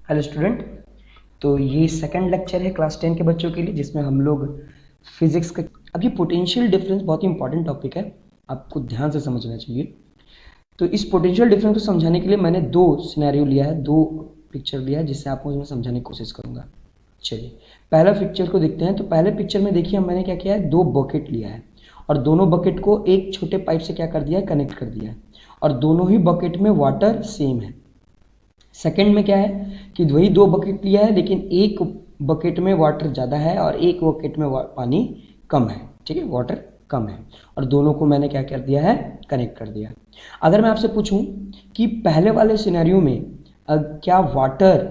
Hello student. तो ये second lecture है क्लास 10 के बच्चों के लिए, जिसमें हम लोग फिजिक्स का अब ये पोटेंशियल डिफरेंस बहुत ही इंपॉर्टेंट टॉपिक है, आपको ध्यान से समझना चाहिए। तो इस पोटेंशियल डिफरेंस को समझाने के लिए मैंने दो सिनेरियो लिया है, दो पिक्चर लिया है, जिससे आपको इसमें समझाने की कोशिश करूंगा। चलिए पहला पिक्चर को देखते हैं। तो पहले पिक्चर में देखिए मैंने क्या किया है, दो बकेट लिया है और दोनों बकेट को एक छोटे पाइप से क्या कर दिया है, कनेक्ट कर दिया है, और दोनों ही बकेट में वाटर सेम है। सेकंड में क्या है कि वही दो बकेट लिया है, लेकिन एक बकेट में वाटर ज़्यादा है और एक बकेट में पानी कम है। ठीक है, वाटर कम है, और दोनों को मैंने क्या कर दिया है, कनेक्ट कर दिया। अगर मैं आपसे पूछूं कि पहले वाले सिनेरियो में क्या वाटर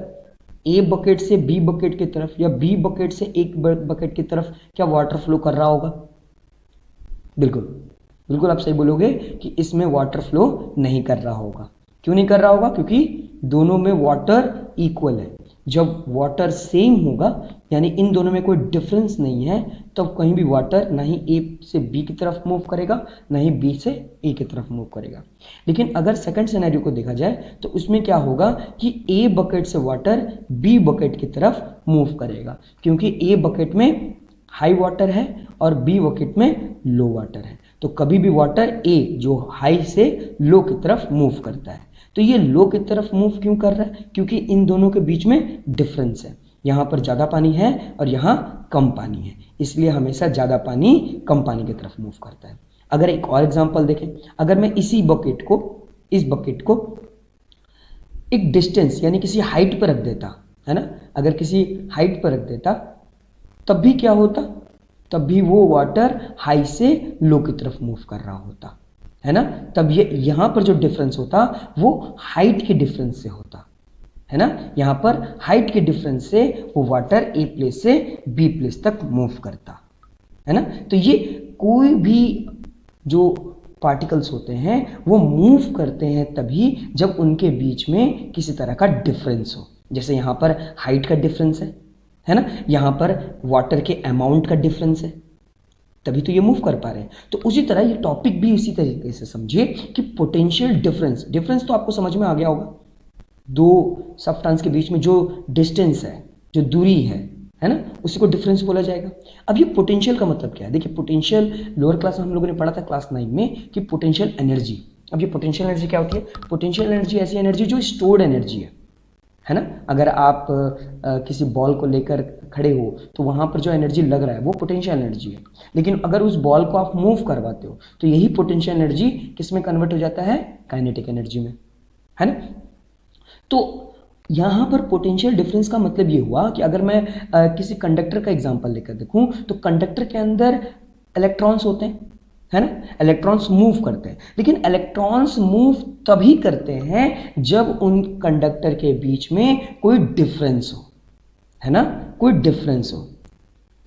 ए बकेट से बी बकेट की तरफ या बी बकेट से एक बकेट की तरफ क्या वाटर फ्लो कर रहा होगा? बिल्कुल बिल्कुल आप सही बोलोगे कि इसमें वाटर फ्लो नहीं कर रहा होगा। क्यों नहीं कर रहा होगा? क्योंकि दोनों में वाटर इक्वल है। जब वाटर सेम होगा, यानी इन दोनों में कोई डिफरेंस नहीं है, तब तो कहीं भी वाटर ना ही ए से बी की तरफ मूव करेगा, ना ही बी से ए की तरफ मूव करेगा। लेकिन अगर सेकंड सिनेरियो को देखा जाए तो उसमें क्या होगा कि ए बकेट से वाटर बी बकेट की तरफ मूव करेगा, क्योंकि ए बकेट में हाई वाटर है और बी बकेट में लो वाटर है। तो कभी भी वाटर ए जो हाई से लो की तरफ मूव करता है। तो ये लो की तरफ मूव क्यों कर रहा है? क्योंकि इन दोनों के बीच में डिफरेंस है। यहाँ पर ज़्यादा पानी है और यहाँ कम पानी है, इसलिए हमेशा ज़्यादा पानी कम पानी की तरफ मूव करता है। अगर एक और एग्जांपल देखें, अगर मैं इस बकेट को एक डिस्टेंस यानी किसी हाइट पर रख देता, है ना, अगर किसी हाइट पर रख देता तब भी क्या होता, तब भी वो वाटर हाई से लो की तरफ मूव कर रहा होता, है ना। तब ये यहाँ पर जो डिफरेंस होता वो हाइट के डिफरेंस से होता, है ना। यहाँ पर हाइट के डिफरेंस से वो वाटर ए प्लेस से बी प्लेस तक मूव करता, है ना। तो ये कोई भी जो पार्टिकल्स होते हैं वो मूव करते हैं तभी जब उनके बीच में किसी तरह का डिफरेंस हो। जैसे यहाँ पर हाइट का डिफरेंस है ना, यहाँ पर वाटर के अमाउंट का डिफरेंस है, तभी तो ये मूव कर पा रहे हैं। तो उसी तरह ये टॉपिक भी इसी तरीके से समझिए कि पोटेंशियल डिफरेंस तो आपको समझ में आ गया होगा। दो सब्सटेंस के बीच में जो डिस्टेंस है, जो दूरी है ना, उसी को डिफरेंस बोला जाएगा। अब ये पोटेंशियल का मतलब क्या है? देखिए पोटेंशियल लोअर क्लास में हम लोगों ने पढ़ा था क्लास 9 में कि पोटेंशियल एनर्जी। अब ये पोटेंशियल एनर्जी क्या होती है? पोटेंशियल एनर्जी ऐसी एनर्जी जो स्टोर्ड एनर्जी है ना। अगर आप किसी बॉल को लेकर खड़े हो तो वहाँ पर जो एनर्जी लग रहा है वो पोटेंशियल एनर्जी है, लेकिन अगर उस बॉल को आप मूव करवाते हो तो यही पोटेंशियल एनर्जी किस में कन्वर्ट हो जाता है? काइनेटिक एनर्जी में, है ना। तो यहाँ पर पोटेंशियल डिफरेंस का मतलब ये हुआ कि अगर मैं किसी कंडक्टर का एग्जाम्पल लेकर देखूँ तो कंडक्टर के अंदर इलेक्ट्रॉन्स होते हैं, है ना। इलेक्ट्रॉन्स मूव करते हैं, लेकिन इलेक्ट्रॉन्स मूव तभी करते हैं जब उन कंडक्टर के बीच में कोई डिफरेंस हो, है ना, कोई डिफरेंस हो।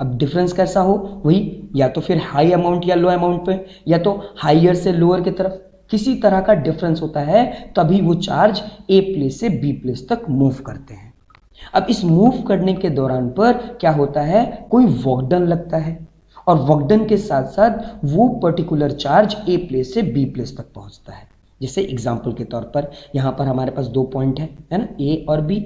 अब डिफरेंस कैसा हो? वही या तो फिर हाई अमाउंट या लो अमाउंट पे, या तो हाइयर से लोअर की तरफ किसी तरह का डिफरेंस होता है, तभी वो चार्ज ए प्लेस से बी प्लेस तक मूव करते हैं। अब इस मूव करने के दौरान पर क्या होता है? कोई वर्क डन लगता है, और वर्क डन के साथ साथ वो पर्टिकुलर चार्ज ए प्लेस से बी प्लेस तक पहुंचता है। जैसे एग्जांपल के तौर पर यहाँ पर हमारे पास दो पॉइंट है ना, ए और बी,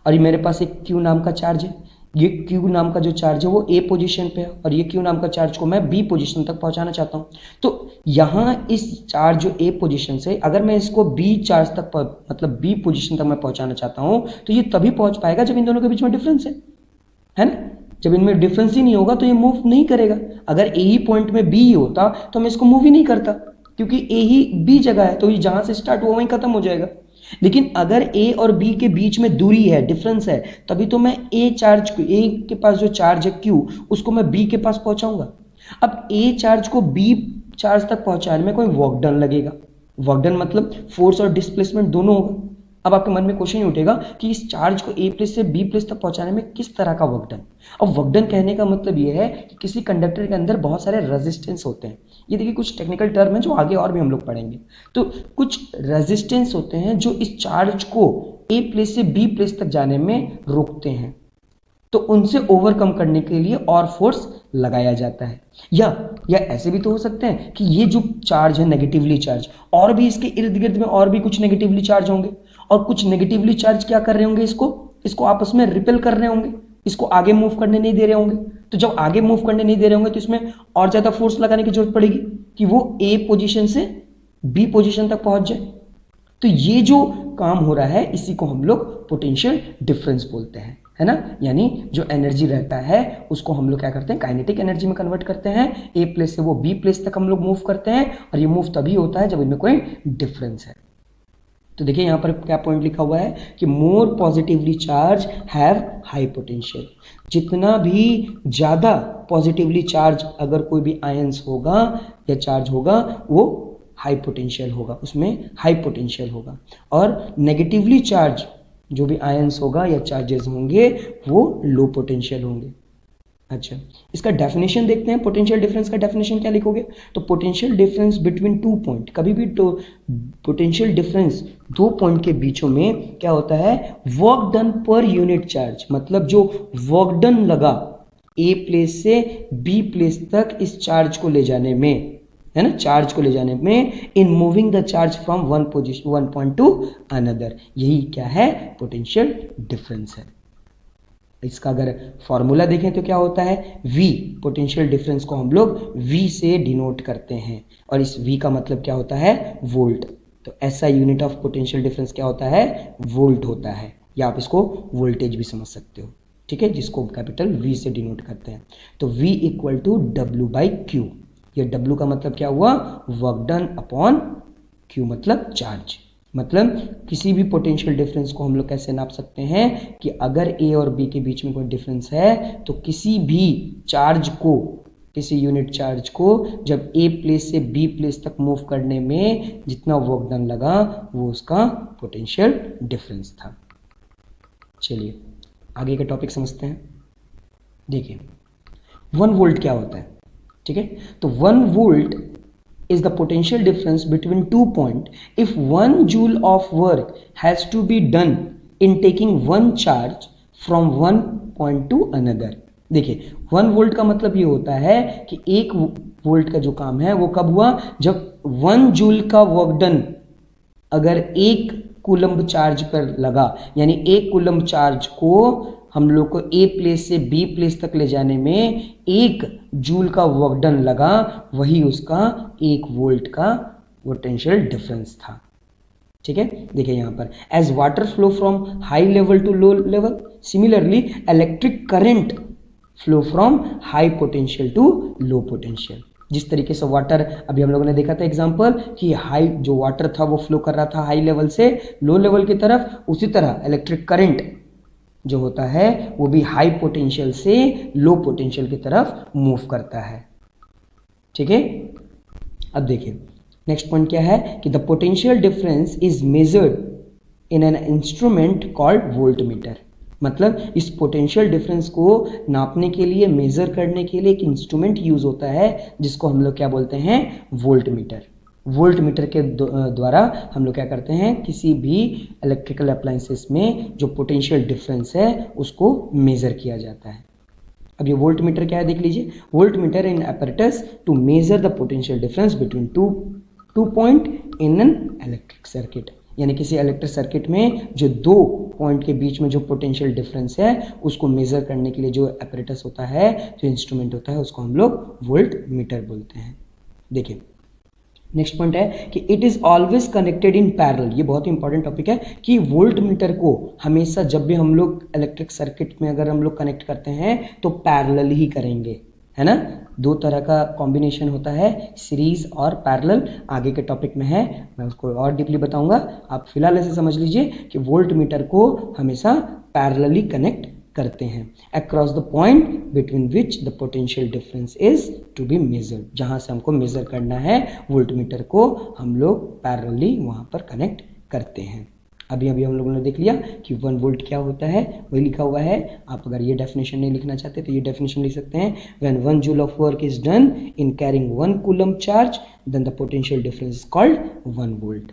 और ये मेरे पास एक क्यू नाम का चार्ज है। ये क्यू नाम का जो चार्ज है वो ए पोजीशन पे है, और ये क्यू नाम का चार्ज को मैं बी पोजीशन तक पहुंचाना चाहता हूँ। तो यहाँ इस चार्ज जो ए पोजीशन से अगर मैं इसको बी चार्ज तक मतलब बी पोजीशन तक मैं पहुंचाना चाहता हूँ, तो ये तभी पहुंच पाएगा जब इन दोनों के बीच में डिफरेंस है ना। जब इनमें डिफरेंस ही नहीं होगा तो ये मूव नहीं करेगा। अगर ए ही पॉइंट में बी होता तो मैं इसको मूव ही नहीं करता, क्योंकि ए ही बी जगह है, तो ये जहां से स्टार्ट हुआ वहीं खत्म हो जाएगा। लेकिन अगर ए और बी के बीच में दूरी है, डिफरेंस है, तभी तो मैं ए के पास जो चार्ज है क्यू, उसको मैं बी के पास पहुंचाऊंगा। अब ए चार्ज को बी चार्ज तक पहुंचाने में कोई वर्क डन लगेगा। वर्क डन मतलब फोर्स और डिस्प्लेसमेंट दोनों होगा। अब आपके मन में क्वेश्चन उठेगा कि इस चार्ज को ए प्लेस से बी प्लेस तक पहुंचाने में किस तरह का वर्क डन? अब वर्क डन कहने का मतलब ये है कि किसी कंडक्टर के अंदर बहुत सारे रेजिस्टेंस होते हैं। ये देखिए कुछ टेक्निकल टर्म है जो आगे और भी हम लोग पढ़ेंगे। तो कुछ रेजिस्टेंस होते हैं जो इस चार्ज को ए प्लेस से बी प्लेस तक जाने में रोकते हैं, तो उनसे ओवरकम करने के लिए और फोर्स लगाया जाता है। या ऐसे भी तो हो सकते हैं कि ये जो चार्ज है नेगेटिवली चार्ज, और भी इसके इर्द गिर्द में और भी कुछ नेगेटिवली चार्ज होंगे, और कुछ नेगेटिवली चार्ज क्या कर रहे होंगे, इसको इसको आपस में रिपेल कर रहे होंगे, इसको आगे मूव करने नहीं दे रहे होंगे। तो जब आगे मूव करने नहीं दे रहे होंगे तो इसमें और ज्यादा फोर्स लगाने की जरूरत पड़ेगी कि वो ए पोजीशन से बी पोजीशन तक पहुंच जाए। तो ये जो काम हो रहा है इसी को हम लोग पोटेंशियल डिफरेंस बोलते हैं, है ना। यानी जो एनर्जी रहता है उसको हम लोग क्या करते हैं, काइनेटिक एनर्जी में कन्वर्ट करते हैं। ए प्लेस से वो बी प्लेस तक हम लोग मूव करते हैं, और ये मूव तभी होता है जब इनमें कोई डिफरेंस है। तो देखिए यहाँ पर क्या पॉइंट लिखा हुआ है कि more positively charge have high potential. जितना भी ज्यादा पॉजिटिवली चार्ज अगर कोई भी आयंस होगा या चार्ज होगा वो हाई पोटेंशियल होगा, उसमें हाई पोटेंशियल होगा। और नेगेटिवली चार्ज जो भी आयंस होगा या चार्जेस होंगे वो लो पोटेंशियल होंगे। अच्छा, इसका डेफिनेशन देखते हैं। पोटेंशियल डिफरेंस का डेफिनेशन क्या लिखोगे, तो potential difference between two point, कभी भी तो पोटेंशियल डिफरेंस दो पॉइंट के बीचों में क्या होता है, work done per unit charge. मतलब जो वर्क डन लगा ए प्लेस से बी प्लेस तक इस चार्ज को ले जाने में, है ना, चार्ज को ले जाने में, in moving the charge from one position one point two another, यही क्या है, पोटेंशियल डिफरेंस है। इसका अगर फॉर्मूला देखें तो क्या होता है, V, पोटेंशियल डिफरेंस को हम लोग V से डिनोट करते हैं, और इस V का मतलब क्या होता है, वोल्ट। तो ऐसा यूनिट ऑफ पोटेंशियल डिफरेंस क्या होता है, वोल्ट होता है, या आप इसको वोल्टेज भी समझ सकते हो, ठीक है, जिसको कैपिटल V से डिनोट करते हैं। तो V इक्वल टू W/Q। ये W का मतलब क्या हुआ, वर्क डन अपॉन Q मतलब चार्ज। मतलब किसी भी पोटेंशियल डिफरेंस को हम लोग कैसे नाप सकते हैं कि अगर A और B के बीच में कोई डिफरेंस है तो किसी भी चार्ज को, किसी यूनिट चार्ज को जब A प्लेस से B प्लेस तक मूव करने में जितना वर्क डन लगा वो उसका पोटेंशियल डिफरेंस था। चलिए आगे का टॉपिक समझते हैं। देखिए 1 वोल्ट क्या होता है, ठीक है। तो 1 volt is the potential difference between 2 points if 1 joule of work has to be done in taking one charge from one point to another। देखिए 1 वोल्ट का मतलब ये होता है कि 1 वोल्ट का जो काम है वो कब हुआ, जब 1 जूल का वर्क डन अगर 1 कूलम्ब चार्ज पर लगा, यानी 1 कूलम्ब चार्ज को हम लोग को ए प्लेस से बी प्लेस तक ले जाने में 1 जूल का वर्क डन लगा, वही उसका 1 वोल्ट का पोटेंशियल डिफरेंस था, ठीक है। देखिए यहाँ पर as water flow from high level to low level, similarly electric current flow from high potential to low potential. जिस तरीके से वाटर अभी हम लोगों ने देखा था एग्जांपल कि हाई जो वाटर था वो फ्लो कर रहा था हाई लेवल से लो लेवल की तरफ, उसी तरह इलेक्ट्रिक करंट जो होता है वो भी हाई पोटेंशियल से लो पोटेंशियल की तरफ मूव करता है, ठीक है। अब देखिए नेक्स्ट पॉइंट क्या है कि the potential difference is measured in an instrument called voltmeter. मतलब इस पोटेंशियल डिफरेंस को नापने के लिए, मेजर करने के लिए एक इंस्ट्रूमेंट यूज होता है जिसको हम लोग क्या बोलते हैं, वोल्टमीटर। वोल्टमीटर के द्वारा हम लोग क्या करते हैं, किसी भी इलेक्ट्रिकल अप्लायंसेस में जो पोटेंशियल डिफरेंस है उसको मेजर किया जाता है। अब ये वोल्टमीटर क्या है देख लीजिए, voltmeter in apparatus to measure the potential difference between two point in an electric circuit. यानी किसी इलेक्ट्रिक सर्किट में जो 2 पॉइंट के बीच में जो पोटेंशियल डिफरेंस है उसको मेजर करने के लिए जो apparatus होता है, जो इंस्ट्रूमेंट होता है, उसको हम लोग वोल्टमीटर बोलते हैं। देखिए नेक्स्ट पॉइंट है कि it is always connected in parallel. ये बहुत ही इंपॉर्टेंट टॉपिक है कि वोल्ट मीटर को हमेशा जब भी हम लोग इलेक्ट्रिक सर्किट में अगर हम लोग कनेक्ट करते हैं तो पैरेलल ही करेंगे, है ना। 2 तरह का कॉम्बिनेशन होता है, सीरीज और पैरेलल, आगे के टॉपिक में है, मैं उसको और डीपली बताऊंगा। आप फिलहाल ऐसे समझ लीजिए कि वोल्ट मीटर को हमेशा पैरेलली कनेक्ट करते हैं across the point between which the potential difference is to be measured. जहां से हमको मेजर करना है वोल्टमीटर को हम लोग पैरेलली वहां पर कनेक्ट करते हैं। अभी हम लोगों ने देख लिया कि 1 वोल्ट क्या होता है, वही लिखा हुआ है। आप अगर ये डेफिनेशन नहीं लिखना चाहते तो ये डेफिनेशन लिख सकते हैं, when 1 joule of work is done in carrying 1 coulomb charge then the potential difference is called 1 volt.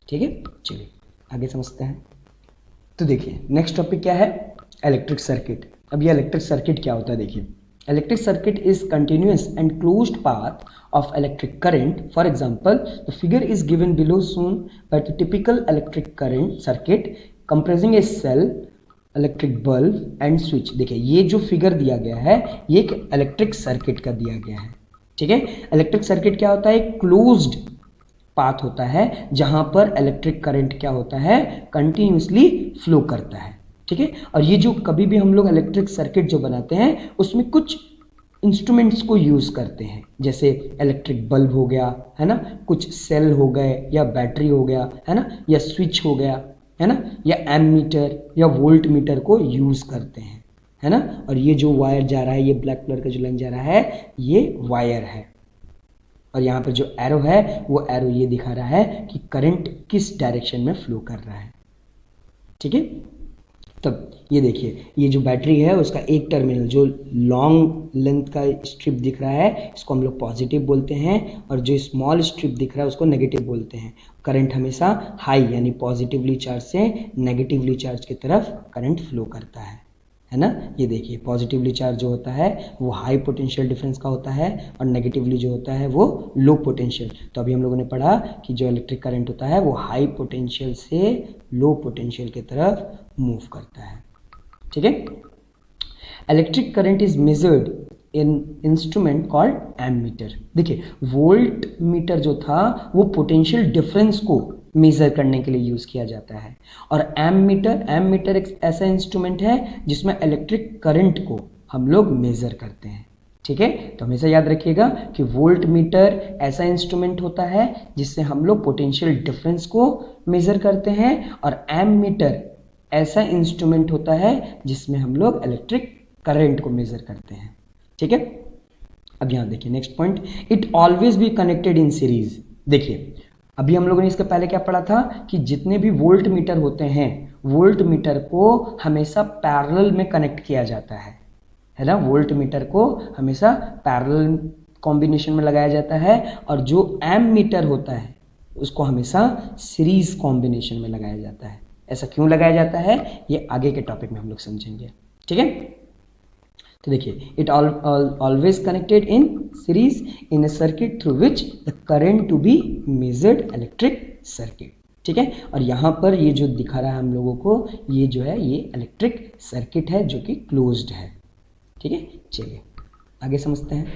ठीक है, चलिए आगे समझते हैं। तो देखिए नेक्स्ट टॉपिक क्या है, इलेक्ट्रिक सर्किट। अब ये इलेक्ट्रिक सर्किट क्या होता है, देखिए electric circuit is continuous and closed path of electric current. For example, the figure is given below shown by the typical electric current circuit comprising a cell electric bulb and switch. देखिए ये जो figure दिया गया है ये एक electric circuit का दिया गया है, ठीक है। इलेक्ट्रिक सर्किट क्या होता है, एक क्लोज्ड पाथ होता है जहां पर इलेक्ट्रिक करंट क्या होता है, कंटिन्यूसली फ्लो करता है, ठीक है। और ये जो कभी भी हम लोग इलेक्ट्रिक सर्किट जो बनाते हैं उसमें कुछ इंस्ट्रूमेंट्स को यूज करते हैं, जैसे इलेक्ट्रिक बल्ब हो गया, है ना, कुछ सेल हो गए या बैटरी हो गया, है ना, या स्विच हो गया, है ना, या एमीटर या वोल्ट मीटर को यूज करते हैं, है ना। और ये जो वायर जा रहा है, ये ब्लैक कलर का जो लाइन जा रहा है ये वायर है, और यहाँ पर जो एरो है वो एरो ये दिखा रहा है कि करंट किस डायरेक्शन में फ्लो कर रहा है, ठीक है। तब ये देखिए ये जो बैटरी है उसका एक टर्मिनल जो लॉन्ग लेंथ का स्ट्रिप दिख रहा है इसको हम लोग पॉजिटिव बोलते हैं, और जो स्मॉल स्ट्रिप दिख रहा है उसको नेगेटिव बोलते हैं। करंट हमेशा हाई यानी पॉजिटिवली चार्ज से नेगेटिवली चार्ज की तरफ करंट फ्लो करता है ना। ये देखिए पॉजिटिवली चार्ज जो होता है वो हाई पोटेंशियल डिफरेंस का होता है और नेगेटिवली जो होता है वो लो पोटेंशियल। तो अभी हम लोगों ने पढ़ा कि जो इलेक्ट्रिक करंट होता है वो हाई पोटेंशियल से लो पोटेंशियल की तरफ मूव करता है, ठीक है। Electric current is measured in instrument called ammeter. देखिए वोल्ट मीटर जो था वो पोटेंशियल डिफरेंस को मेजर करने के लिए यूज किया जाता है, और एमीटर एक ऐसा इंस्ट्रूमेंट है जिसमें इलेक्ट्रिक करंट को हम लोग मेजर करते हैं, ठीक है। तो हमेशा याद रखिएगा कि वोल्ट मीटर ऐसा इंस्ट्रूमेंट होता है जिससे हम लोग पोटेंशियल डिफरेंस को मेजर करते हैं, और एमीटर ऐसा इंस्ट्रूमेंट होता है जिसमें हम लोग इलेक्ट्रिक करंट को मेजर करते हैं, ठीक है। अब यहां देखिए next point, it always be connected in series. देखिए अभी हम लोगों ने इसके पहले क्या पढ़ा था कि जितने भी वोल्ट मीटर होते हैं वोल्ट मीटर को हमेशा पैरेलल में कनेक्ट किया जाता है ना। वोल्ट मीटर को हमेशा पैरेलल कॉम्बिनेशन में लगाया जाता है, और जो एम मीटर होता है उसको हमेशा सीरीज कॉम्बिनेशन में लगाया जाता है। ऐसा क्यों लगाया जाता है ये आगे के टॉपिक में हम लोग समझेंगे, ठीक है। तो देखिए it always connected in series in a circuit through which the current to be measured electric circuit, ठीक है। और यहाँ पर ये जो दिखा रहा है हम लोगों को ये जो है ये इलेक्ट्रिक सर्किट है जो कि क्लोज्ड है, ठीक है। चलिए आगे समझते हैं।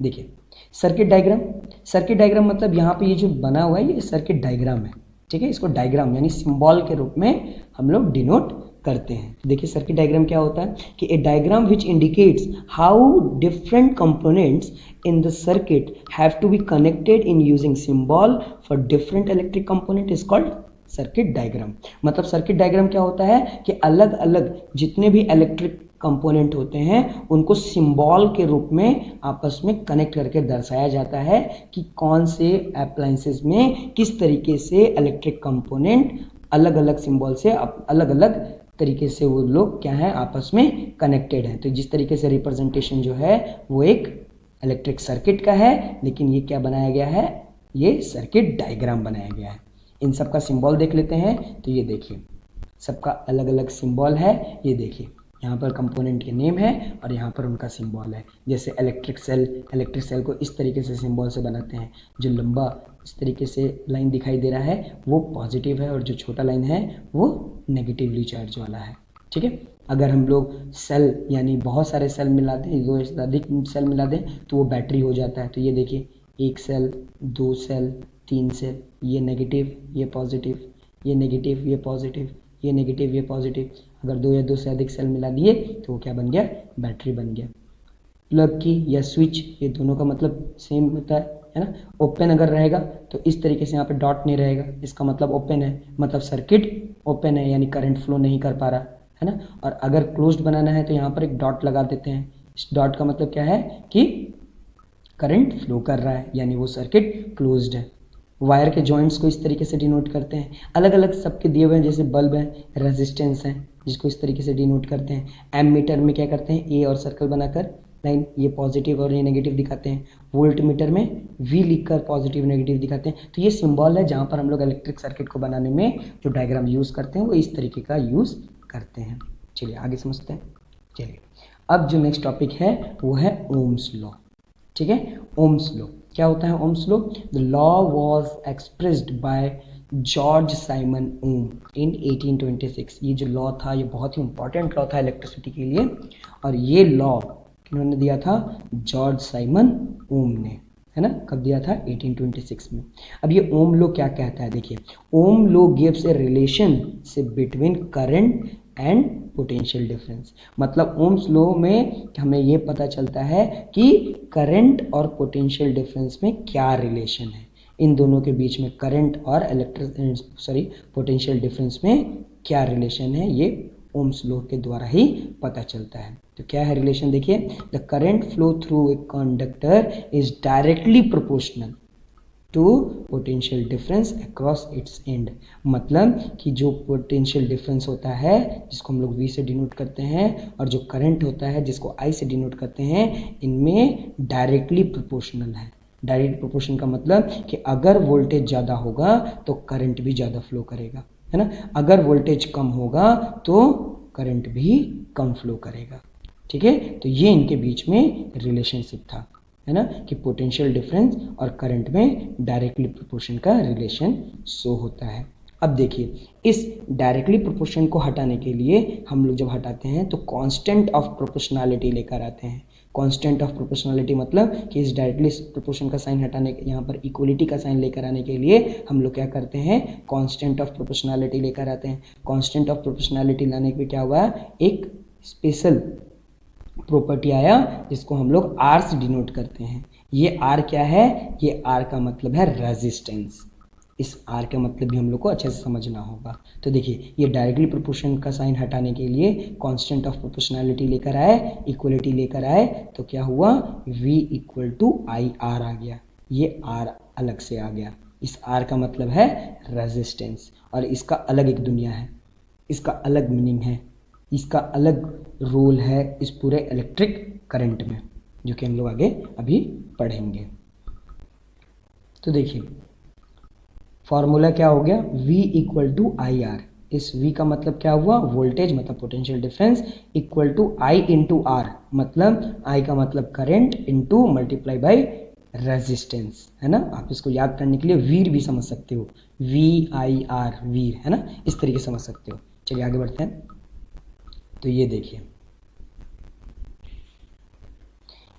देखिए सर्किट डायग्राम मतलब यहाँ पे ये जो बना हुआ है ये सर्किट डायग्राम है, ठीक है। इसको डायग्राम यानी सिंबल के रूप में हम लोग डिनोट करते हैं। देखिए सर्किट डायग्राम क्या होता है कि a diagram which indicates how different components in the circuit have to be connected in using symbol for different electric component is called circuit diagram. मतलब सर्किट डायग्राम क्या होता है कि अलग अलग जितने भी इलेक्ट्रिक कंपोनेंट होते हैं उनको सिंबल के रूप में आपस में कनेक्ट करके दर्शाया जाता है कि कौन से अप्लायंसेस में किस तरीके से इलेक्ट्रिक कंपोनेंट अलग अलग सिंबल से अलग अलग तरीके से वो लोग क्या है आपस में कनेक्टेड हैं। तो जिस तरीके से रिप्रेजेंटेशन जो है वो एक इलेक्ट्रिक सर्किट का है, लेकिन ये क्या बनाया गया है, ये सर्किट डायग्राम बनाया गया है। इन सब का सिंबल देख लेते हैं। तो ये देखिए सबका अलग अलग सिंबल है। ये देखिए यहाँ पर कंपोनेंट के नेम है और यहाँ पर उनका सिंबल है। जैसे इलेक्ट्रिक सेल को इस तरीके से सिंबल से बनाते हैं। जो लंबा इस तरीके से लाइन दिखाई दे रहा है वो पॉजिटिव है, और जो छोटा लाइन है वो नेगेटिवली चार्ज वाला है, ठीक है। अगर हम लोग सेल यानी बहुत सारे सेल मिला दें, दो से अधिक सेल मिला दें तो वो बैटरी हो जाता है। तो ये देखिए एक सेल, दो सेल, तीन सेल, ये नेगेटिव ये पॉजिटिव, ये नेगेटिव ये पॉजिटिव, ये नेगेटिव ये पॉजिटिव। अगर दो या दो से अधिक सेल मिला दिए तो वो क्या बन गया, बैटरी बन गया। प्लग की या स्विच ये दोनों का मतलब सेम होता है ना। ओपन अगर रहेगा तो इस तरीके से यहाँ पे डॉट नहीं रहेगा, इसका मतलब ओपन है, मतलब सर्किट ओपन है यानी करंट फ्लो नहीं कर पा रहा है ना। और अगर क्लोज्ड बनाना है तो यहाँ पर एक डॉट लगा देते हैं। इस डॉट का मतलब क्या है कि करंट फ्लो कर रहा है यानी वो सर्किट क्लोज्ड है। वायर के जॉइंट्स को इस तरीके से डिनोट करते हैं। अलग अलग सबके दिए हुए हैं, जैसे बल्ब है, रेजिस्टेंस है, जिसको इस तरीके से डिनोट करते हैं। एमीटर में क्या करते हैं, ए और सर्कल बनाकर लाइन, ये पॉजिटिव और ये नेगेटिव दिखाते हैं। वोल्ट मीटर में वी लिखकर पॉजिटिव नेगेटिव दिखाते हैं। तो ये सिंबल है जहाँ पर हम लोग इलेक्ट्रिक सर्किट को बनाने में जो डायग्राम यूज़ करते हैं वो इस तरीके का यूज़ करते हैं। चलिए आगे समझते हैं। चलिए अब जो नेक्स्ट टॉपिक है वो है ओम्स लॉ, ठीक है। ओम्स लॉ क्या होता है? Ohm's law, the law was expressed by George Simon Ohm in 1826। ये जो लॉ था ये बहुत ही इंपॉर्टेंट लॉ था इलेक्ट्रिसिटी के लिए, और ये लॉ किन्होंने दिया था? जॉर्ज साइमन ओम ने, है ना। कब दिया था? 1826 में। अब ये ओम लॉ क्या कहता है? देखिए, Ohm law gives a relationship between current and potential difference. मतलब ओम्स लॉ में हमें ये पता चलता है कि करंट और पोटेंशियल डिफरेंस में क्या रिलेशन है, इन दोनों के बीच में करंट और पोटेंशियल डिफरेंस में क्या रिलेशन है, ये ओम्स लॉ के द्वारा ही पता चलता है। तो क्या है रिलेशन? देखिए, the current flow through a conductor is directly proportional to potential difference across its end. मतलब कि जो पोटेंशियल डिफरेंस होता है जिसको हम लोग V से डिनोट करते हैं, और जो करंट होता है जिसको I से डिनोट करते हैं, इनमें डायरेक्टली प्रोपोर्शनल है। डायरेक्ट प्रोपोर्शन का मतलब कि अगर वोल्टेज ज़्यादा होगा तो करंट भी ज़्यादा फ्लो करेगा, है ना। अगर वोल्टेज कम होगा तो करंट भी कम फ्लो करेगा, ठीक है। तो ये इनके बीच में रिलेशनशिप था, है ना, कि पोटेंशियल डिफरेंस और करंट में डायरेक्टली प्रोपोर्शन का रिलेशन शो होता है। अब देखिए, इस डायरेक्टली प्रोपोर्शन को हटाने के लिए हम लोग जब हटाते हैं तो कांस्टेंट ऑफ प्रोपोर्शनैलिटी लेकर आते हैं। कांस्टेंट ऑफ प्रोपोर्शनैलिटी मतलब कि इस डायरेक्टली प्रोपोर्शन का साइन हटाने के, यहाँ पर इक्वलिटी का साइन लेकर आने के लिए हम लोग क्या करते हैं? कांस्टेंट ऑफ प्रोपोर्शनैलिटी लेकर आते हैं। कांस्टेंट ऑफ प्रोपोर्शनैलिटी लाने पे क्या हुआ? एक स्पेशल प्रॉपर्टी आया जिसको हम लोग R से डिनोट करते हैं। ये R क्या है? ये R का मतलब है रेजिस्टेंस। इस R का मतलब भी हम लोग को अच्छे से समझना होगा। तो देखिए, ये डायरेक्टली प्रोपोर्शन का साइन हटाने के लिए कांस्टेंट ऑफ प्रोपोर्शनैलिटी लेकर आए, इक्वलिटी लेकर आए, तो क्या हुआ? V इक्वल टू IR आ गया। ये R अलग से आ गया। इस R का मतलब है रेजिस्टेंस, और इसका अलग एक दुनिया है, इसका अलग मीनिंग है, इसका अलग रोल है इस पूरे इलेक्ट्रिक करंट में, जो कि हम लोग आगे अभी पढ़ेंगे। तो देखिए, फॉर्मूला क्या हो गया? V equal to IR। इस V का मतलब क्या हुआ? वोल्टेज मतलब potential difference, equal to I into R, मतलब I का मतलब current into multiply by resistance, है ना। आप इसको याद करने के लिए वीर भी समझ सकते हो, VIR, वीर, है ना, इस तरीके से समझ सकते हो। चलिए आगे बढ़ते हैं। तो ये देखिए,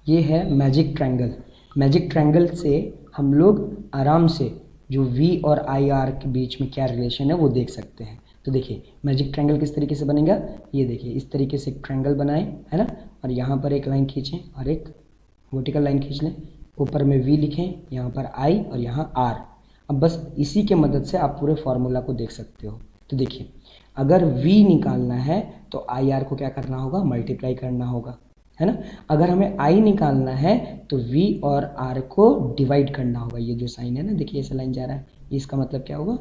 ये है मैजिक ट्रायंगल। मैजिक ट्रायंगल से हम लोग आराम से जो V और IR के बीच में क्या रिलेशन है वो देख सकते हैं। तो देखिए, मैजिक ट्रायंगल किस तरीके से बनेगा? ये देखिए, इस तरीके से एक ट्रायंगल बनाएं, है ना, और यहाँ पर एक लाइन खींचें और एक वर्टिकल लाइन खींच लें, ऊपर में V लिखें, यहाँ पर I और यहाँ R। अब बस इसी के मदद से आप पूरे फार्मूला को देख सकते हो। तो देखिए, अगर V निकालना है तो IR को क्या करना होगा? मल्टीप्लाई करना होगा, है ना। अगर हमें I निकालना है तो V और R को डिवाइड करना होगा। ये जो साइन है ना, देखिए ऐसा लाइन जा रहा है, इसका मतलब क्या होगा?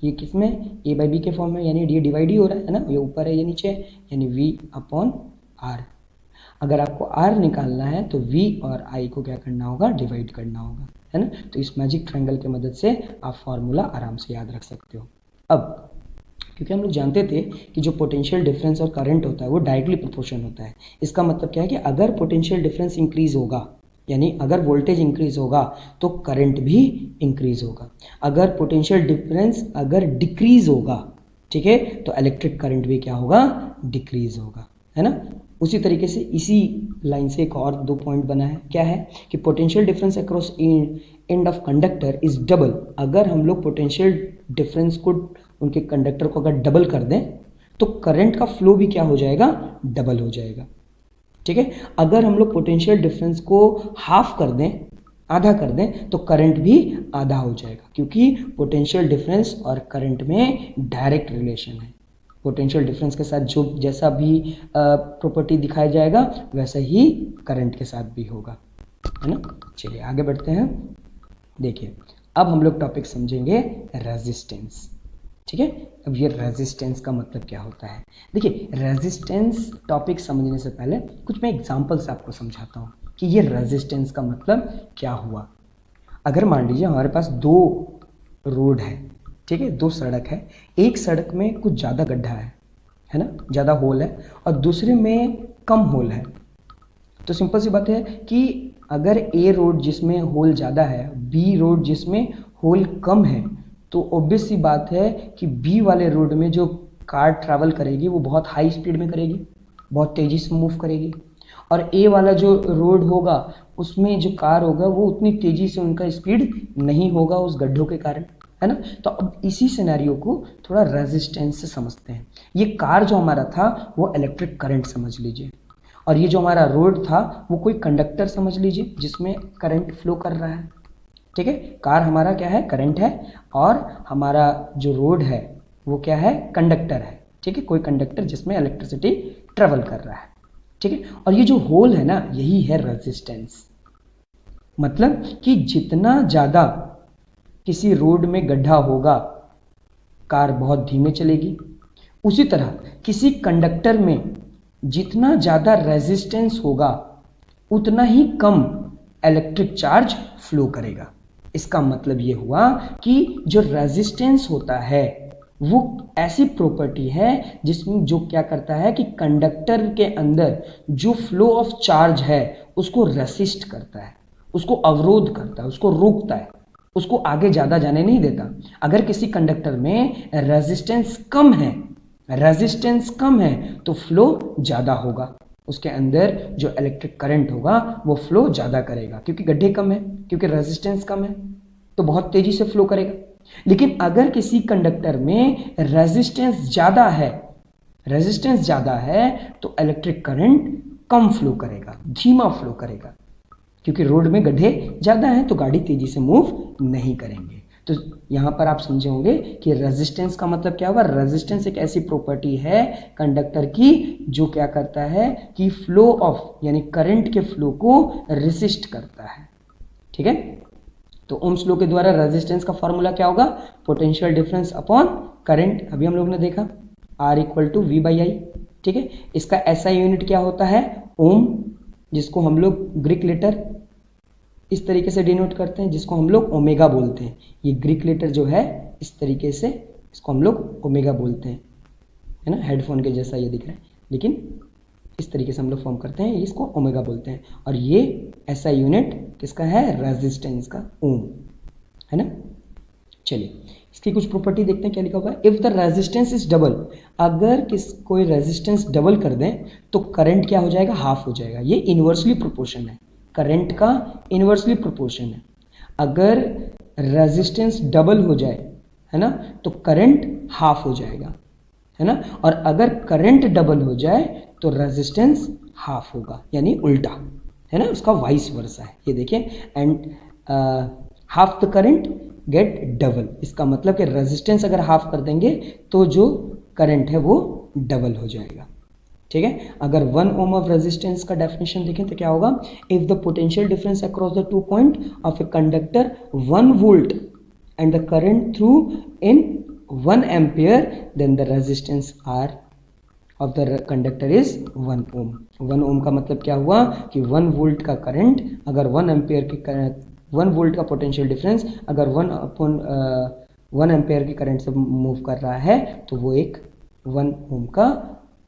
ये किस में? A बाई B के फॉर्म में, यानी ये डिवाइड ही हो रहा है ना, ये ऊपर है ये नीचे है, यानी V अपॉन R। अगर आपको R निकालना है तो V और I को क्या करना होगा? डिवाइड करना होगा, है ना। तो इस मैजिक ट्रायंगल की मदद से आप फार्मूला आराम से याद रख सकते हो। अब क्योंकि हम लोग जानते थे कि जो पोटेंशियल डिफरेंस और करंट होता है वो डायरेक्टली प्रोपोर्शन होता है। इसका मतलब क्या है कि अगर पोटेंशियल डिफरेंस इंक्रीज होगा, यानी अगर वोल्टेज इंक्रीज होगा तो करंट भी इंक्रीज होगा। अगर पोटेंशियल डिफरेंस अगर डिक्रीज होगा, ठीक है, तो इलेक्ट्रिक करंट भी क्या होगा? डिक्रीज होगा, है ना। उसी तरीके से इसी लाइन से एक और दो पॉइंट बना है, क्या है कि potential difference across end of conductor is double. अगर हम लोग पोटेंशियल डिफरेंस को, उनके कंडक्टर को अगर डबल कर दें तो करंट का फ्लो भी क्या हो जाएगा? डबल हो जाएगा, ठीक है। अगर हम लोग पोटेंशियल डिफरेंस को हाफ कर दें, आधा कर दें, तो करंट भी आधा हो जाएगा, क्योंकि पोटेंशियल डिफरेंस और करंट में डायरेक्ट रिलेशन है। पोटेंशियल डिफरेंस के साथ जो जैसा भी प्रॉपर्टी दिखाया जाएगा वैसा ही करंट के साथ भी होगा, है ना। चलिए आगे बढ़ते हैं। देखिए, अब हम लोग टॉपिक समझेंगे रेजिस्टेंस, ठीक है। अब ये रेजिस्टेंस का मतलब क्या होता है? देखिए, रेजिस्टेंस टॉपिक समझने से पहले कुछ मैं एग्जांपल से आपको समझाता हूँ कि ये रेजिस्टेंस का मतलब क्या हुआ। अगर मान लीजिए हमारे पास दो रोड है, ठीक है, दो सड़क है, एक सड़क में कुछ ज़्यादा गड्ढा है ना, ज़्यादा होल है, और दूसरे में कम होल है। तो सिंपल सी बात है कि अगर ए रोड जिसमें होल ज़्यादा है, बी रोड जिसमें होल कम है, तो ऑब्वियस सी बात है कि बी वाले रोड में जो कार ट्रैवल करेगी वो बहुत हाई स्पीड में करेगी, बहुत तेज़ी से मूव करेगी। और ए वाला जो रोड होगा उसमें जो कार होगा वो उतनी तेज़ी से उनका स्पीड नहीं होगा उस गड्ढों के कारण, है ना। तो अब इसी सिनेरियो को थोड़ा रेजिस्टेंस से समझते हैं। ये कार जो हमारा था वो इलेक्ट्रिक करंट समझ लीजिए, और ये जो हमारा रोड था वो कोई कंडक्टर समझ लीजिए जिसमें करंट फ्लो कर रहा है। ठीक है, कार हमारा क्या है, करंट है, और हमारा जो रोड है वो क्या है, कंडक्टर है। ठीक है, कोई कंडक्टर जिसमें इलेक्ट्रिसिटी ट्रेवल कर रहा है। ठीक है, और ये जो होल है ना, यही है रेजिस्टेंस। मतलब कि जितना ज़्यादा किसी रोड में गड्ढा होगा कार बहुत धीमे चलेगी, उसी तरह किसी कंडक्टर में जितना ज़्यादा रेजिस्टेंस होगा उतना ही कम इलेक्ट्रिक चार्ज फ्लो करेगा। इसका मतलब ये हुआ कि जो रेजिस्टेंस होता है वो ऐसी प्रॉपर्टी है जिसमें जो क्या करता है कि कंडक्टर के अंदर जो फ्लो ऑफ चार्ज है उसको रेसिस्ट करता है, उसको अवरोध करता है, उसको रोकता है, उसको आगे ज़्यादा जाने नहीं देता। अगर किसी कंडक्टर में रेजिस्टेंस कम है तो फ्लो ज़्यादा होगा, उसके अंदर जो इलेक्ट्रिक करंट होगा वो फ्लो ज़्यादा करेगा, क्योंकि गड्ढे कम है, क्योंकि रेजिस्टेंस कम है तो बहुत तेज़ी से फ्लो करेगा। लेकिन अगर किसी कंडक्टर में रेजिस्टेंस ज़्यादा है तो इलेक्ट्रिक करंट कम फ्लो करेगा, धीमा फ्लो करेगा, क्योंकि रोड में गड्ढे ज़्यादा हैं तो गाड़ी तेज़ी से मूव नहीं करेंगे। तो यहाँ पर आप समझे होंगे कि रेजिस्टेंस का मतलब क्या हुआ। रेजिस्टेंस एक ऐसी प्रॉपर्टी है कंडक्टर की जो क्या करता है कि फ्लो ऑफ यानी करंट के फ्लो को रेसिस्ट करता है। ठीक है, तो ओम्स लॉ के द्वारा रेजिस्टेंस का फॉर्मूला क्या होगा, पोटेंशियल डिफरेंस अपॉन करंट। अभी हम लोग ने देखा R = V/I। ठीक है, इसका SI यूनिट क्या होता है, ओम, जिसको हम लोग ग्रीक लेटर इस तरीके से डिनोट करते हैं, जिसको हम लोग ओमेगा बोलते हैं। ये ग्रीक लेटर जो है इस तरीके से, इसको हम लोग ओमेगा बोलते हैं, है ना। हेडफोन के जैसा ये दिख रहा है, लेकिन इस तरीके से हम लोग फॉर्म करते हैं, इसको ओमेगा बोलते हैं। और ये SI यूनिट किसका है, रेजिस्टेंस का, ओम, है ना। चलिए इसकी कुछ प्रॉपर्टी देखते हैं क्या लिखा हुआ है। If the resistance is double, अगर कोई रेजिस्टेंस डबल कर दें तो करंट क्या हो जाएगा, हाफ हो जाएगा। ये इन्वर्सली प्रोपोर्शन है, करंट का इन्वर्सली प्रोपोर्शन है। अगर रेजिस्टेंस डबल हो जाए, है ना, तो करंट हाफ हो जाएगा, है ना। और अगर करंट डबल हो जाए तो रेजिस्टेंस हाफ होगा, यानी उल्टा, है ना, उसका वाइस वर्सा है। ये देखिए, and half the current get double. इसका मतलब कि रेजिस्टेंस अगर हाफ कर देंगे तो जो करंट है वो डबल हो जाएगा। ठीक है, अगर 1 ओम ऑफ रेजिस्टेंस का डेफिनेशन देखें तो क्या होगा, if the potential difference across the 2 point of a conductor 1 volt and the current through in 1 ampere then the resistance R of the conductor is 1 ohm. 1 ohm का मतलब क्या हुआ कि 1 वोल्ट का करंट अगर 1 एम्पियर की 1 वोल्ट का potential difference अगर 1 एम्पियर के करंट से मूव कर रहा है तो वो एक 1 ओम का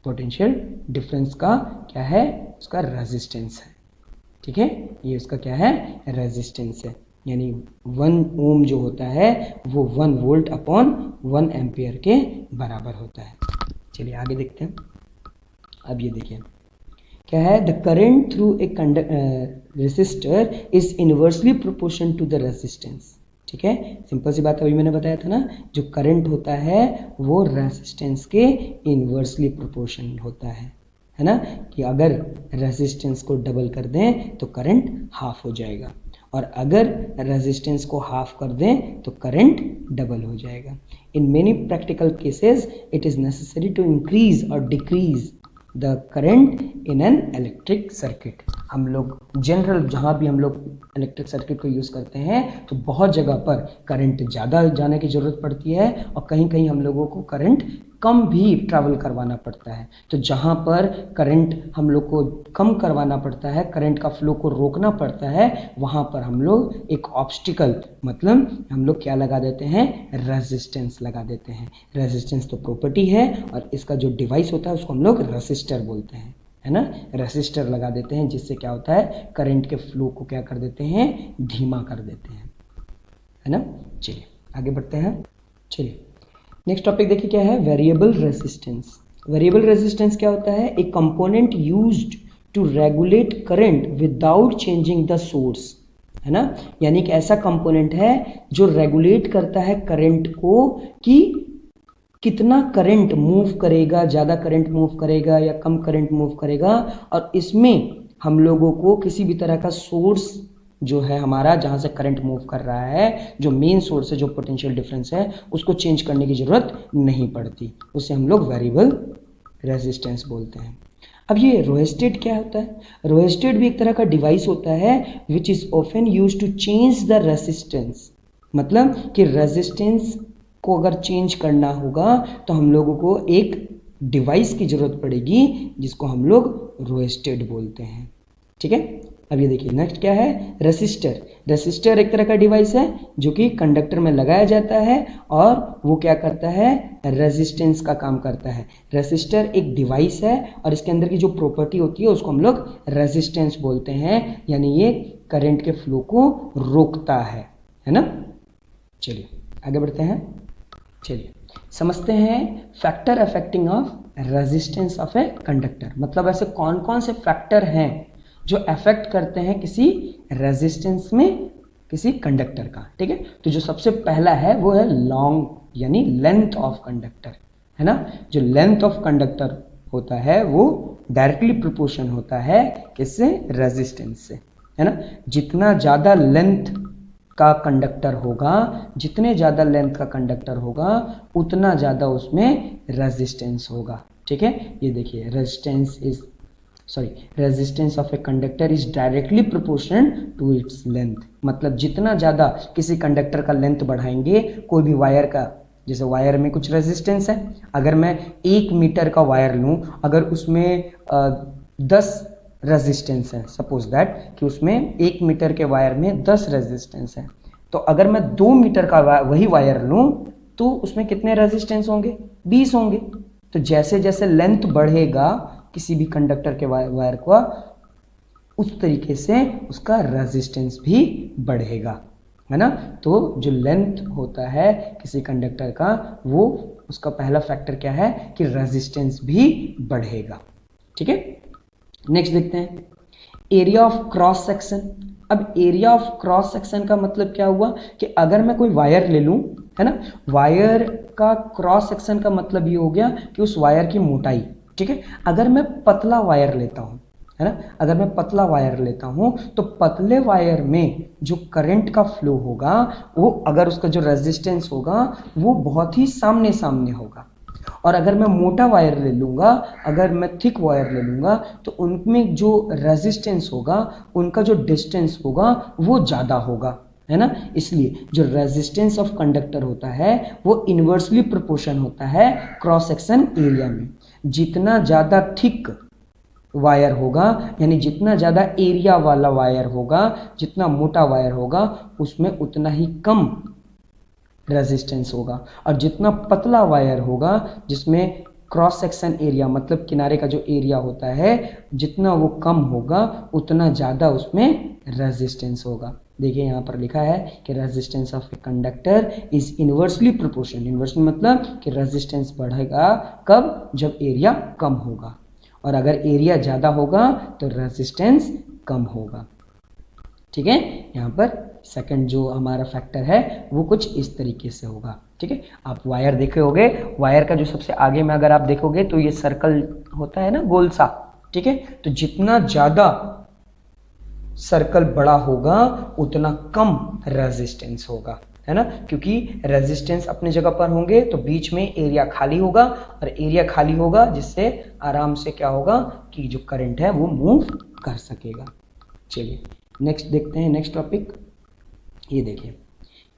पोटेंशियल डिफरेंस का क्या है, उसका रेजिस्टेंस है। ठीक है, ये उसका क्या है, रेजिस्टेंस है। यानी 1 ओम जो होता है वो 1 वोल्ट अपॉन 1 एम्पियर के बराबर होता है। चलिए आगे देखते हैं। अब ये देखिए क्या है, the current through a resistor is inversely proportion to the resistance. ठीक है, सिंपल सी बात अभी मैंने बताया था ना, जो करंट होता है वो रेजिस्टेंस के इनवर्सली प्रोपोर्शन होता है ना, कि अगर रेजिस्टेंस को डबल कर दें तो करंट हाफ हो जाएगा, और अगर रेजिस्टेंस को हाफ कर दें तो करंट डबल हो जाएगा। In many practical cases it is necessary to increase और decrease the current in an electric circuit. हम लोग जनरल जहाँ भी हम लोग इलेक्ट्रिक सर्किट को यूज़ करते हैं तो बहुत जगह पर करंट ज़्यादा जाने की ज़रूरत पड़ती है, और कहीं कहीं हम लोगों को करंट कम भी ट्रैवल करवाना पड़ता है। तो जहाँ पर करंट हम लोग को कम करवाना पड़ता है, करंट का फ्लो को रोकना पड़ता है, वहाँ पर हम लोग एक ऑब्स्टिकल मतलब हम लोग क्या लगा देते हैं, रेजिस्टेंस लगा देते हैं। रेजिस्टेंस तो प्रॉपर्टी है, और इसका जो डिवाइस होता है उसको हम लोग रेसिस्टर बोलते हैं, है ना। रेसिस्टर लगा देते हैं जिससे क्या होता है, करंट के फ्लो को क्या कर देते हैं, धीमा कर देते हैं, है ना। चलिए आगे बढ़ते हैं। चलिए नेक्स्ट टॉपिक देखिए क्या है, वेरिएबल रेजिस्टेंस। वेरिएबल रेजिस्टेंस क्या होता है, एक component used to regulate current without changing the source, है ना। यानी कि ऐसा कंपोनेंट है जो रेगुलेट करता है करंट को कि कितना करंट मूव करेगा, ज़्यादा करंट मूव करेगा या कम करंट मूव करेगा, और इसमें हम लोगों को किसी भी तरह का सोर्स जो है हमारा, जहाँ से करंट मूव कर रहा है, जो मेन सोर्स है, जो पोटेंशियल डिफरेंस है, उसको चेंज करने की ज़रूरत नहीं पड़ती। उसे हम लोग वेरिएबल रेजिस्टेंस बोलते हैं। अब ये रोहेस्टेट क्या होता है, रोहेस्टेट भी एक तरह का डिवाइस होता है which is often use to change the resistance. मतलब कि रेजिस्टेंस को अगर चेंज करना होगा तो हम लोगों को एक डिवाइस की ज़रूरत पड़ेगी जिसको हम लोग रोहेस्टेट बोलते हैं। ठीक है, अब ये देखिए नेक्स्ट क्या है, रेसिस्टर। रेसिस्टर एक तरह का डिवाइस है जो कि कंडक्टर में लगाया जाता है और वो क्या करता है, रेजिस्टेंस का काम करता है। रेसिस्टर एक डिवाइस है और इसके अंदर की जो प्रॉपर्टी होती है उसको हम लोग रेजिस्टेंस बोलते हैं, यानी ये करंट के फ्लो को रोकता है ना। चलिए आगे बढ़ते हैं। चलिए समझते हैं factor affecting of resistance of a conductor. मतलब ऐसे कौन कौन से फैक्टर हैं जो अफेक्ट करते हैं किसी रेजिस्टेंस में किसी कंडक्टर का। ठीक है, तो जो सबसे पहला है वो है लॉन्ग, यानी लेंथ ऑफ कंडक्टर, है ना। जो लेंथ ऑफ कंडक्टर होता है वो डायरेक्टली प्रोपोर्शन होता है किससे, रेजिस्टेंस से, है ना। जितना ज़्यादा लेंथ का कंडक्टर होगा, जितने ज़्यादा लेंथ का कंडक्टर होगा उतना ज़्यादा उसमें रेजिस्टेंस होगा। ठीक है, ये देखिए resistance of a conductor is directly proportional to its length. मतलब जितना ज़्यादा किसी कंडक्टर का लेंथ बढ़ाएंगे, कोई भी वायर का, जैसे वायर में कुछ रेजिस्टेंस है, अगर मैं 1 मीटर का वायर लूँ, अगर उसमें 10 रेजिस्टेंस है, सपोज दैट कि उसमें 1 मीटर के वायर में 10 रेजिस्टेंस है, तो अगर मैं 2 मीटर का वही वायर लूँ तो उसमें कितने रेजिस्टेंस होंगे, 20 होंगे। तो जैसे जैसे लेंथ बढ़ेगा किसी भी कंडक्टर के वायर का, उस तरीके से उसका रेजिस्टेंस भी बढ़ेगा, है ना। तो जो लेंथ होता है किसी कंडक्टर का, वो उसका पहला फैक्टर क्या है कि रेजिस्टेंस भी बढ़ेगा। ठीक है, नेक्स्ट देखते हैं एरिया ऑफ क्रॉस सेक्शन। अब एरिया ऑफ क्रॉस सेक्शन का मतलब क्या हुआ कि अगर मैं कोई वायर ले लूं, है ना, वायर का क्रॉस सेक्शन का मतलब ये हो गया कि उस वायर की मोटाई। ठीक है, अगर मैं पतला वायर लेता हूं, है ना, अगर मैं पतला वायर लेता हूं तो पतले वायर में जो करंट का फ्लो होगा, वो अगर उसका जो रेजिस्टेंस होगा वो बहुत ही सामने सामने होगा। और अगर मैं मोटा वायर ले लूँगा, अगर मैं थिक वायर ले लूँगा, तो उनमें जो रेजिस्टेंस होगा, उनका जो डिस्टेंस होगा वो ज़्यादा होगा, है ना। इसलिए जो रेजिस्टेंस ऑफ कंडक्टर होता है वो इन्वर्सली प्रोपोर्शन होता है क्रॉस सेक्शन एरिया में। जितना ज़्यादा थिक वायर होगा, यानी जितना ज़्यादा एरिया वाला वायर होगा, जितना मोटा वायर होगा, उसमें उतना ही कम रेजिस्टेंस होगा। और जितना पतला वायर होगा, जिसमें क्रॉस सेक्शन एरिया मतलब किनारे का जो एरिया होता है, जितना वो कम होगा उतना ज़्यादा उसमें रेजिस्टेंस होगा। देखिए यहाँ पर लिखा है कि resistance of a conductor is inversely proportional. Inversely मतलब कि रेजिस्टेंस बढ़ेगा कब, जब एरिया कम होगा, और अगर एरिया ज़्यादा होगा तो रेजिस्टेंस कम होगा। ठीक है, यहाँ पर सेकंड जो हमारा फैक्टर है वो कुछ इस तरीके से होगा। ठीक है, आप वायर देखे होंगे, वायर का जो सबसे आगे में अगर आप देखोगे तो ये सर्कल होता है ना, गोल सा। ठीक है, तो जितना ज़्यादा सर्कल बड़ा होगा उतना कम रेजिस्टेंस होगा, है ना, क्योंकि रेजिस्टेंस अपनी जगह पर होंगे तो बीच में एरिया खाली होगा, और एरिया खाली होगा जिससे आराम से क्या होगा कि जो करंट है वो मूव कर सकेगा। चलिए नेक्स्ट देखते हैं, नेक्स्ट टॉपिक ये देखिए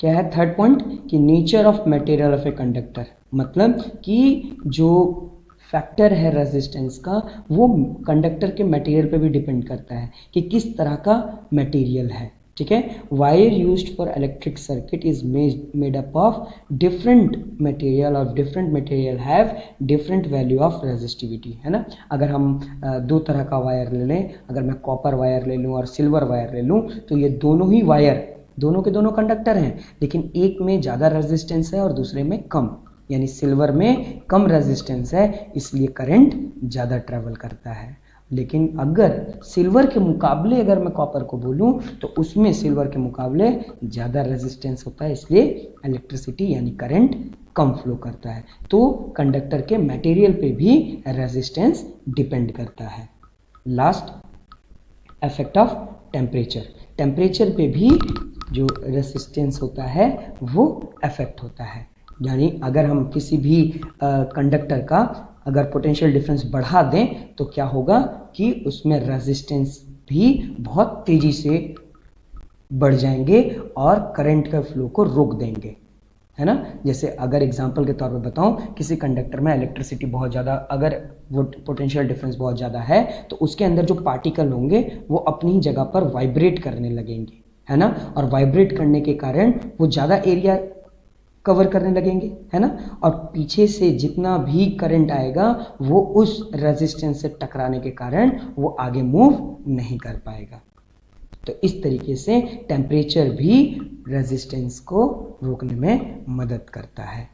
क्या है, थर्ड पॉइंट कि nature of material of a conductor. मतलब कि जो फैक्टर है रेजिस्टेंस का वो कंडक्टर के मटेरियल पे भी डिपेंड करता है कि किस तरह का मटेरियल है। ठीक है, wire used for electric circuit is made up of different material, और different material have different value of resistivity, है ना। अगर हम दो तरह का वायर ले लें, अगर मैं कॉपर वायर ले लूँ और सिल्वर वायर ले लूँ, तो ये दोनों ही वायर दोनों के दोनों कंडक्टर हैं, लेकिन एक में ज़्यादा रेजिस्टेंस है और दूसरे में कम, यानी सिल्वर में कम रेजिस्टेंस है, इसलिए करंट ज़्यादा ट्रैवल करता है। लेकिन अगर सिल्वर के मुकाबले अगर मैं कॉपर को बोलूं तो उसमें सिल्वर के मुकाबले ज़्यादा रेजिस्टेंस होता है, इसलिए इलेक्ट्रिसिटी यानी करंट कम फ्लो करता है। तो कंडक्टर के मटेरियल पे भी रेजिस्टेंस डिपेंड करता है। Last, effect of temperature. Temperature पे भी जो रेजिस्टेंस होता है वो इफेक्ट होता है, यानी अगर हम किसी भी कंडक्टर का अगर पोटेंशियल डिफरेंस बढ़ा दें तो क्या होगा कि उसमें रेजिस्टेंस भी बहुत तेज़ी से बढ़ जाएंगे और करंट का फ्लो को रोक देंगे, है ना। जैसे अगर एग्जांपल के तौर पे बताऊं, किसी कंडक्टर में इलेक्ट्रिसिटी बहुत ज़्यादा, अगर वो पोटेंशियल डिफरेंस बहुत ज़्यादा है तो उसके अंदर जो पार्टिकल होंगे वो अपनी ही जगह पर वाइब्रेट करने लगेंगे, है ना, और वाइब्रेट करने के कारण वो ज़्यादा एरिया कवर करने लगेंगे, है ना, और पीछे से जितना भी करंट आएगा वो उस रेजिस्टेंस से टकराने के कारण वो आगे मूव नहीं कर पाएगा। तो इस तरीके से टेम्परेचर भी रेजिस्टेंस को रोकने में मदद करता है।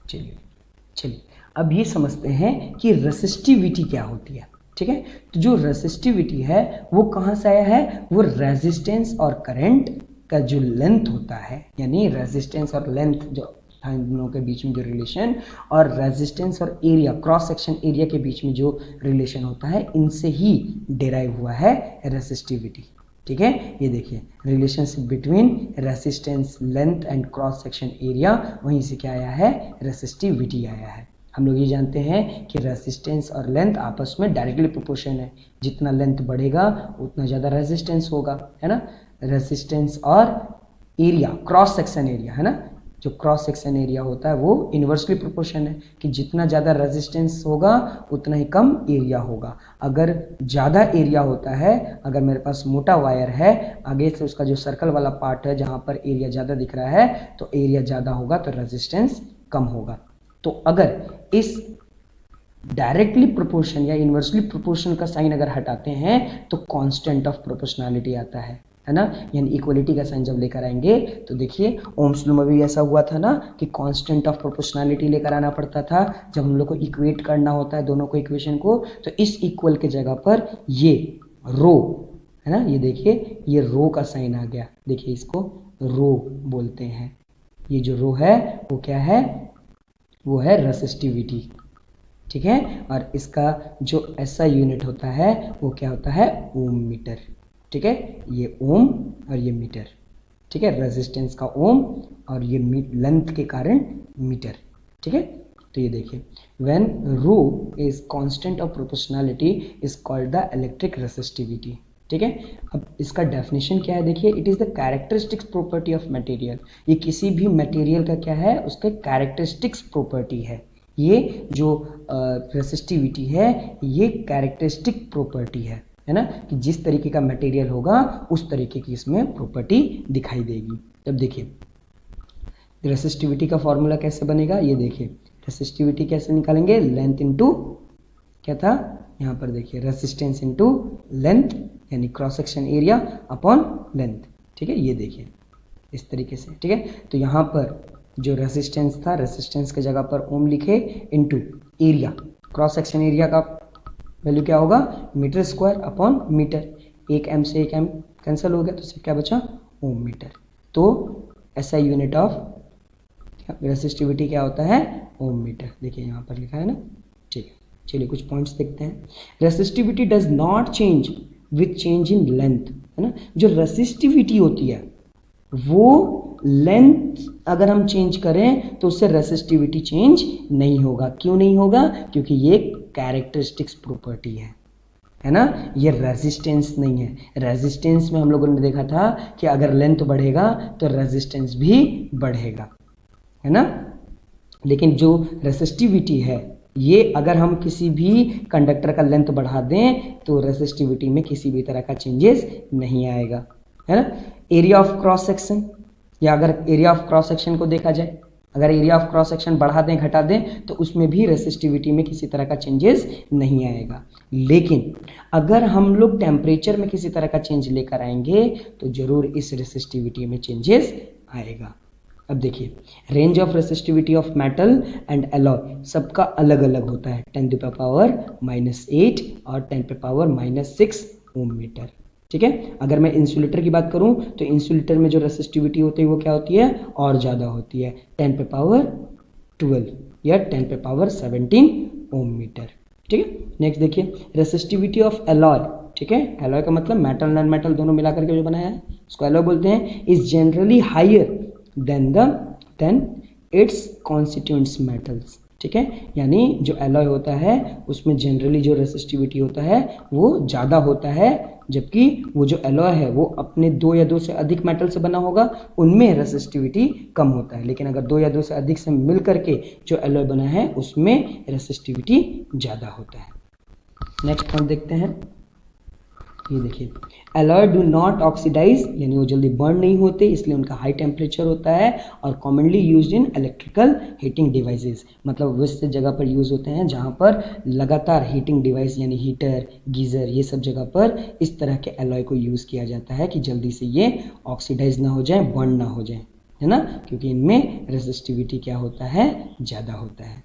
चलिए अब ये समझते हैं कि रेसिस्टिविटी क्या होती है। ठीक है, तो जो रेसिस्टिविटी है वो कहाँ से आया है, वो रेजिस्टेंस और करंट का जो लेंथ होता है, यानी रेजिस्टेंस और लेंथ जो इन दोनों के बीच में जो रिलेशन, और रेजिस्टेंस और एरिया, क्रॉस सेक्शन एरिया के बीच में जो रिलेशन होता है, इनसे ही डिराइव हुआ है रेसिस्टिविटी। ठीक है, ये देखिए relationship between resistance, length and cross section area, वहीं से क्या आया है, रेसिस्टिविटी आया है। हम लोग ये जानते हैं कि रेजिस्टेंस और लेंथ आपस में डायरेक्टली प्रोपोर्शन है, जितना लेंथ बढ़ेगा उतना ज़्यादा रेजिस्टेंस होगा, है ना। रेजिस्टेंस और एरिया, क्रॉस सेक्शन एरिया, है ना, जो क्रॉस सेक्शन एरिया होता है वो इन्वर्सली प्रोपोर्शन है, कि जितना ज़्यादा रेजिस्टेंस होगा उतना ही कम एरिया होगा। अगर ज़्यादा एरिया होता है, अगर मेरे पास मोटा वायर है, आगे से उसका जो सर्कल वाला पार्ट है जहाँ पर एरिया ज़्यादा दिख रहा है, तो एरिया ज़्यादा होगा तो रेजिस्टेंस कम होगा। तो अगर इस डायरेक्टली प्रोपोर्शन या इन्वर्सली प्रोपोर्शन का साइन अगर हटाते हैं तो कांस्टेंट ऑफ प्रोपोर्शनैलिटी आता है ना, यानी इक्वलिटी का साइन जब लेकर आएंगे तो देखिए ओम्स लॉ में भी ऐसा हुआ था ना कि कांस्टेंट ऑफ प्रोपोर्शनैलिटी लेकर आना पड़ता था जब हम लोग को इक्वेट करना होता है दोनों को इक्वेशन को। तो इस इक्वल के जगह पर ये रो, है ना, ये देखिए ये रो का साइन आ गया, देखिए इसको रो बोलते हैं। ये जो रो है वो क्या है, वो है रेसिस्टिविटी। ठीक है, और इसका जो ऐसा यूनिट होता है वो क्या होता है, ओम मीटर। ठीक है, ये ओम और ये मीटर। ठीक है, रेजिस्टेंस का ओम और ये लेंथ के कारण मीटर। ठीक है, तो ये देखिए when rho is constant of proportionality is called the electric resistivity. ठीक है, अब इसका डेफिनेशन क्या है, देखिए it is the characteristics property of material. ये किसी भी मटेरियल का क्या है, उसके कैरेक्टरिस्टिक्स प्रॉपर्टी है। ये जो रेसिस्टिविटी है ये कैरेक्टरिस्टिक प्रॉपर्टी है ना, कि जिस तरीके का मटेरियल होगा उस तरीके की इसमें प्रॉपर्टी दिखाई देगी। तब देखिए रेसिस्टिविटी का फॉर्मूला कैसे बनेगा, ये देखिए रेसिस्टिविटी कैसे निकालेंगे, लेंथ इनटू क्या था यहाँ पर, देखिए रेसिस्टेंस इनटू लेंथ, यानी cross section area upon length. ठीक है, ये देखिए इस तरीके से। ठीक है, तो यहाँ पर जो रेसिस्टेंस था, रेसिस्टेंस के जगह पर ओम लिखे, into area, cross section area का वैल्यू क्या होगा, मीटर स्क्वायर अपॉन मीटर। एक एम से एक एम कैंसिल हो गया तो सिर्फ क्या बचा, ओम मीटर। तो ऐसा यूनिट ऑफ रेसिस्टिविटी क्या होता है, ओम मीटर। देखिए यहाँ पर लिखा है ना। ठीक है, चलिए कुछ पॉइंट्स देखते हैं। Resistivity does not change with change in length, है ना। जो रेसिस्टिविटी होती है वो लेंथ अगर हम चेंज करें तो उससे रेसिस्टिविटी चेंज नहीं होगा। क्यों नहीं होगा, क्योंकि ये कैरेक्टरिस्टिक्स प्रॉपर्टी है ना, ये रेजिस्टेंस नहीं है। रेजिस्टेंस में हम लोगों ने देखा था कि अगर लेंथ बढ़ेगा तो रेजिस्टेंस भी बढ़ेगा, है ना। लेकिन जो रेसिस्टिविटी है ये अगर हम किसी भी कंडक्टर का लेंथ बढ़ा दें तो रेसिस्टिविटी में किसी भी तरह का चेंजेस नहीं आएगा, है ना। एरिया ऑफ क्रॉस सेक्शन, या अगर एरिया ऑफ क्रॉस सेक्शन को देखा जाए, अगर एरिया ऑफ क्रॉस सेक्शन बढ़ा दें घटा दें तो उसमें भी रेसिस्टिविटी में किसी तरह का चेंजेस नहीं आएगा। लेकिन अगर हम लोग टेम्परेचर में किसी तरह का चेंज लेकर आएंगे तो जरूर इस रेसिस्टिविटी में चेंजेस आएगा। अब देखिए, range of resistivity of metal and alloy सबका अलग अलग होता है, 10⁻⁻8 और 10⁻⁻6 ओम मीटर। ठीक है, अगर मैं इंसुलेटर की बात करूं तो इंसुलेटर में जो रेसिस्टिविटी होती है वो क्या होती है, और ज़्यादा होती है, 10⁻12 या 10⁻17 ओम मीटर। ठीक है, नेक्स्ट देखिए रेसिस्टिविटी ऑफ एलॉय। ठीक है, एलॉय का मतलब मेटल नॉन मेटल दोनों मिला करके जो बनाया है उसको एलॉय बोलते हैं। Is generally higher than its constituents metals. ठीक है, यानी जो एलॉय होता है उसमें जनरली जो रेसिस्टिविटी होता है वो ज़्यादा होता है, जबकि वो जो एलॉय है वो अपने 2 या 2 से अधिक मेटल से बना होगा, उनमें रेसिस्टिविटी कम होता है। लेकिन अगर 2 या 2 से अधिक से मिल करके जो एलॉय बना है उसमें रेसिस्टिविटी ज़्यादा होता है। नेक्स्ट पॉइंट देखते हैं, ये देखिए, एलॉय डू नॉट ऑक्सीडाइज, यानी वो जल्दी बर्न नहीं होते, इसलिए उनका हाई टेम्परेचर होता है और commonly used in electrical heating devices, मतलब वैसे जगह पर यूज़ होते हैं जहाँ पर लगातार हीटिंग डिवाइस यानी हीटर, गीज़र, ये सब जगह पर इस तरह के एलॉय को यूज़ किया जाता है कि जल्दी से ये ऑक्सीडाइज ना हो जाए, बर्न ना हो जाए, है ना, क्योंकि इनमें रेसिस्टिविटी क्या होता है, ज़्यादा होता है।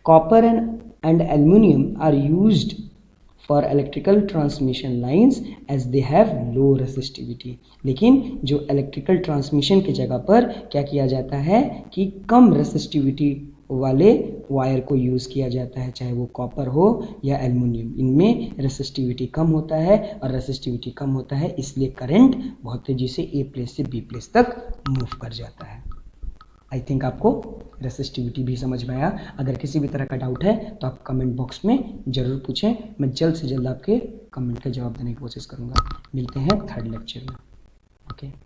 Copper and aluminium are used for electrical transmission lines as they have low resistivity। लेकिन जो इलेक्ट्रिकल ट्रांसमिशन की जगह पर क्या किया जाता है कि कम रेसिस्टिविटी वाले वायर को यूज़ किया जाता है, चाहे वो कॉपर हो या एल्युमिनियम, इनमें रेसिस्टिविटी कम होता है और रेसिस्टिविटी कम होता है इसलिए करंट बहुत तेजी से ए प्लेस से बी प्लेस तक मूव कर जाता है। आई थिंक आपको रेसिस्टिविटी भी समझ में आया। अगर किसी भी तरह का डाउट है तो आप कमेंट बॉक्स में ज़रूर पूछें, मैं जल्द से जल्द आपके कमेंट का जवाब देने की कोशिश करूँगा। मिलते हैं थर्ड लेक्चर में। ओके।